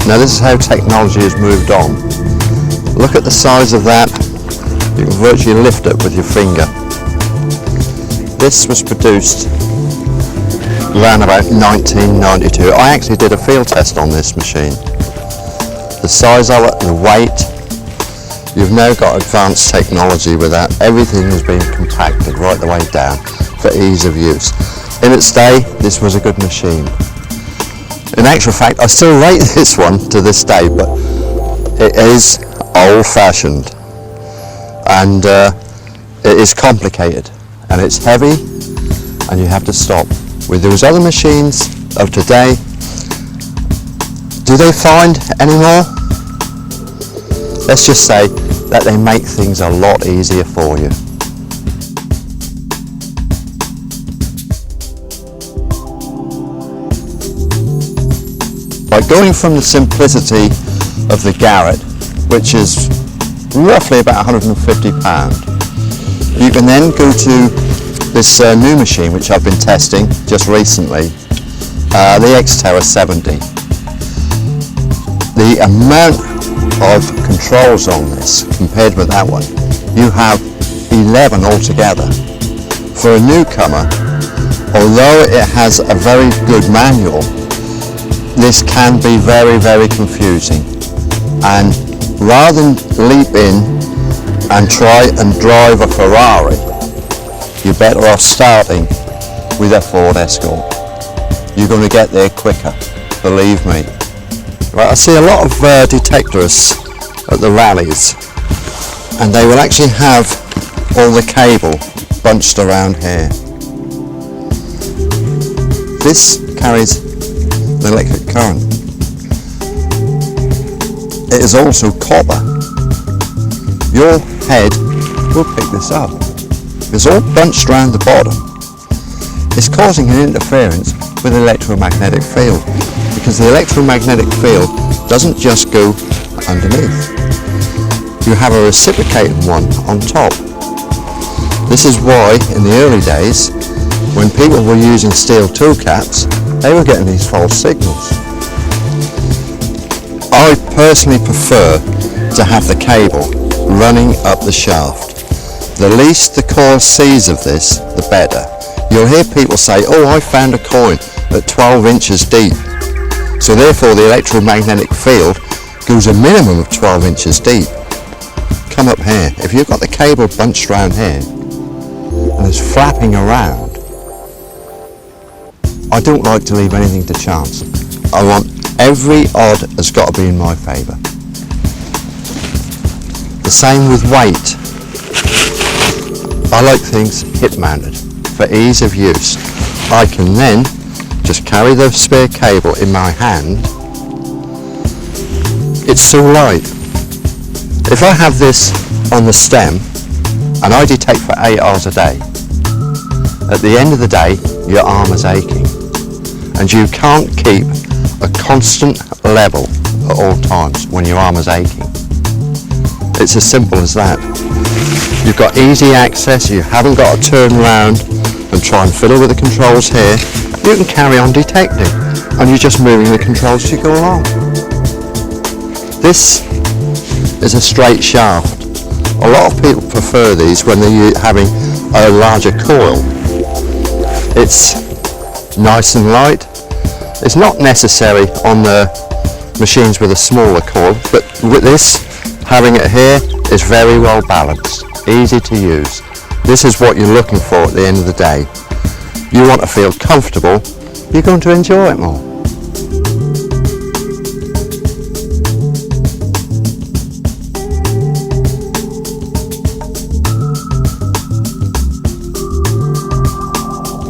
Now this is how technology has moved on. Look at the size of that. You can virtually lift it with your finger. This was produced around about 1992. I actually did a field test on this machine. The size of it, the weight. You've now got advanced technology with that. Everything has been compacted right the way down for ease of use. In its day, this was a good machine. In actual fact, I still rate this one to this day, but it is old-fashioned and it is complicated and it's heavy and you have to stop. With those other machines of today, do they find any more? Let's just say that they make things a lot easier for you. By going from the simplicity of the Garrett, which is roughly about £150, you can then go to this new machine which I've been testing just recently, the X-Terra 70. The amount of controls on this compared with that one, you have 11 altogether. For a newcomer, although it has a very good manual, this can be very, very confusing, and rather than leap in and try and drive a Ferrari, you're better off starting with a Ford Escort. You're going to get there quicker, believe me. Right, I see a lot of detectorists at the rallies, and they will actually have all the cable bunched around here. This carries an electric current. It is also copper. Your head will pick this up. It's all bunched around the bottom. It's causing an interference with the electromagnetic field, because the electromagnetic field doesn't just go underneath. You have a reciprocating one on top. This is why in the early days, when people were using steel tool caps, they were getting these false signals. I personally prefer to have the cable running up the shaft. The least the coil sees of this, the better. You'll hear people say, oh, I found a coin at 12 inches deep. So therefore the electromagnetic field goes a minimum of 12 inches deep. Come up here. If you've got the cable bunched around here and it's flapping around, I don't like to leave anything to chance. I want every odd has got to be in my favour. The same with weight. I like things hip mounted for ease of use. I can then just carry the spare cable in my hand. It's so light. If I have this on the stem and I detect for 8 hours a day, at the end of the day your arm is aching and you can't keep a constant level at all times when your arm is aching. It's as simple as that. You've got easy access, you haven't got to turn around and try and fiddle with the controls here. You can carry on detecting and you're just moving the controls as you go along. This is a straight shaft. A lot of people prefer these when they're having a larger coil. It's nice and light. It's not necessary on the machines with a smaller coil, but with this, having it here is very well balanced, easy to use. This is what you're looking for at the end of the day. You want to feel comfortable, you're going to enjoy it more.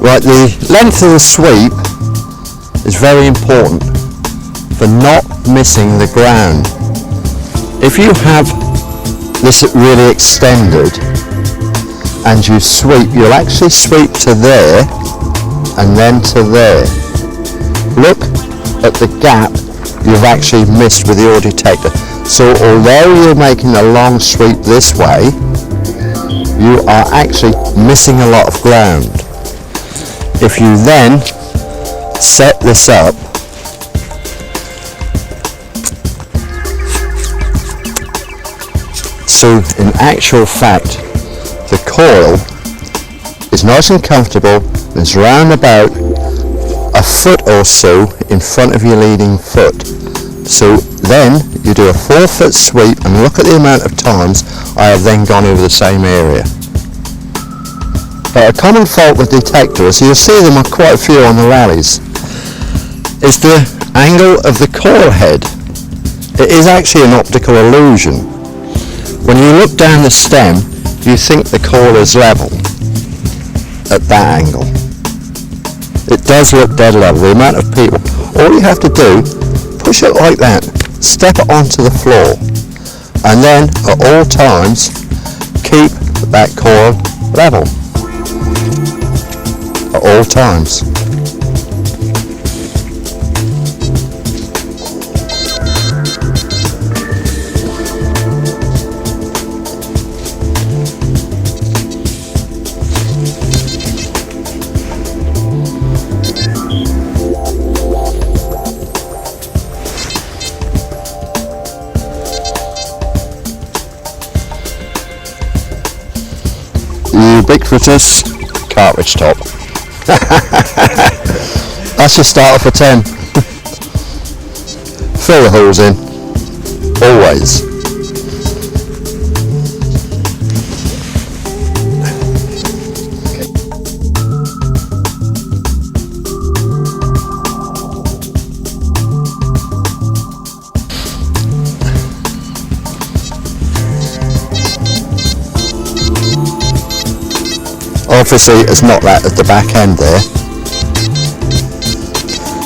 Right, the length of the sweep is very important for not missing the ground. If you have this really extended and you sweep, you'll actually sweep to there and then to there. Look at the gap you've actually missed with your detector. So although you're making a long sweep this way, you are actually missing a lot of ground. If you then set this up So in actual fact, the coil is nice and comfortable. It's round about a foot or so in front of your leading foot. So then you do a 4-foot sweep and look at the amount of times I have then gone over the same area. But a common fault with detectorists, you'll see them on quite a few on the rallies, is the angle of the coil head. It is actually an optical illusion. When you look down the stem, you think the coil is level at that angle. It does look dead level. The amount of people, all you have to do, push it like that, step it onto the floor, and then at all times keep that coil level at all times. Ubiquitous cartridge top. That's your starter for 10. Fill the holes in, always. Obviously it's not that at the back end there,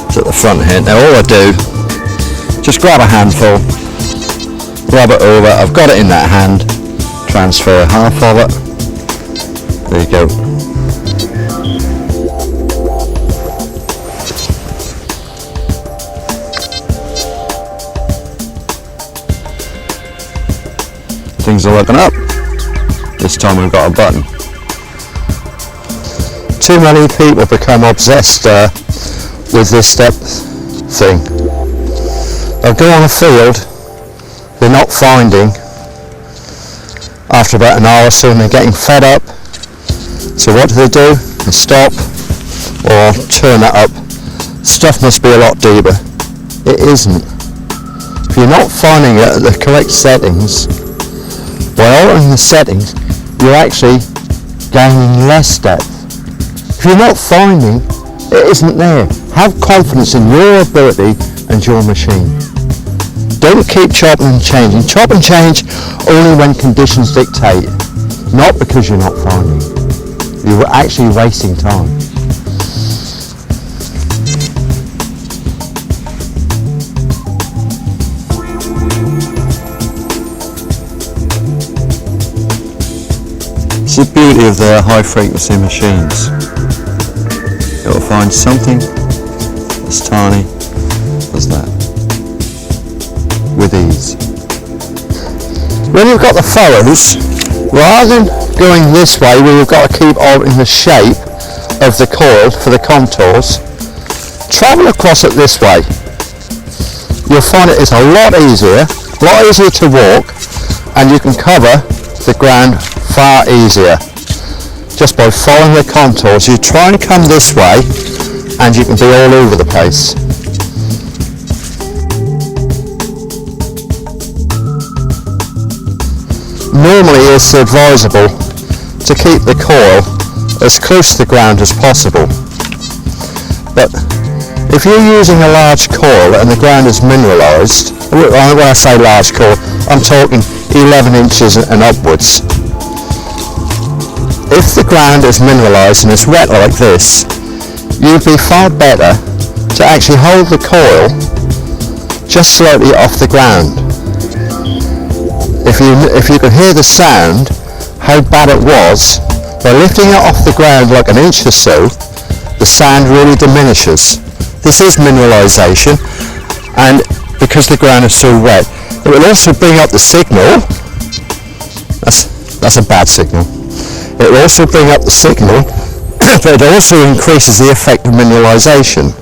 it's at the front end. Now all I do, just grab a handful, rub it over, I've got it in that hand, transfer half of it, there you go. Things are looking up, this time we've got a button. Too many people become obsessed with this step thing. They'll go on a field, they're not finding, after about an hour or so and they're getting fed up. So what do? They stop or turn it up. Stuff must be a lot deeper. It isn't. If you're not finding it at the correct settings, by altering the settings, you're actually gaining less depth. If you're not finding, it isn't there. Have confidence in your ability and your machine. Don't keep chopping and changing. Chop and change only when conditions dictate, not because you're not finding. You're actually wasting time. It's the beauty of the high frequency machines. You'll find something as tiny as that with ease. When you've got the FLOs, rather than going this way where you've got to keep altering the shape of the coil for the contours, travel across it this way. You'll find it is a lot easier to walk, and you can cover the ground far easier. Just by following the contours, you try and come this way and you can be all over the place. Normally it's advisable to keep the coil as close to the ground as possible, but if you're using a large coil and the ground is mineralised, when I say large coil, I'm talking 11 inches and upwards. If the ground is mineralised and it's wet like this, you'd be far better to actually hold the coil just slightly off the ground. If you could hear the sound, how bad it was, by lifting it off the ground like an inch or so, the sound really diminishes. This is mineralisation, and because the ground is so wet, it will also bring up the signal. That's a bad signal. It will also bring up the signal, but it also increases the effect of mineralisation.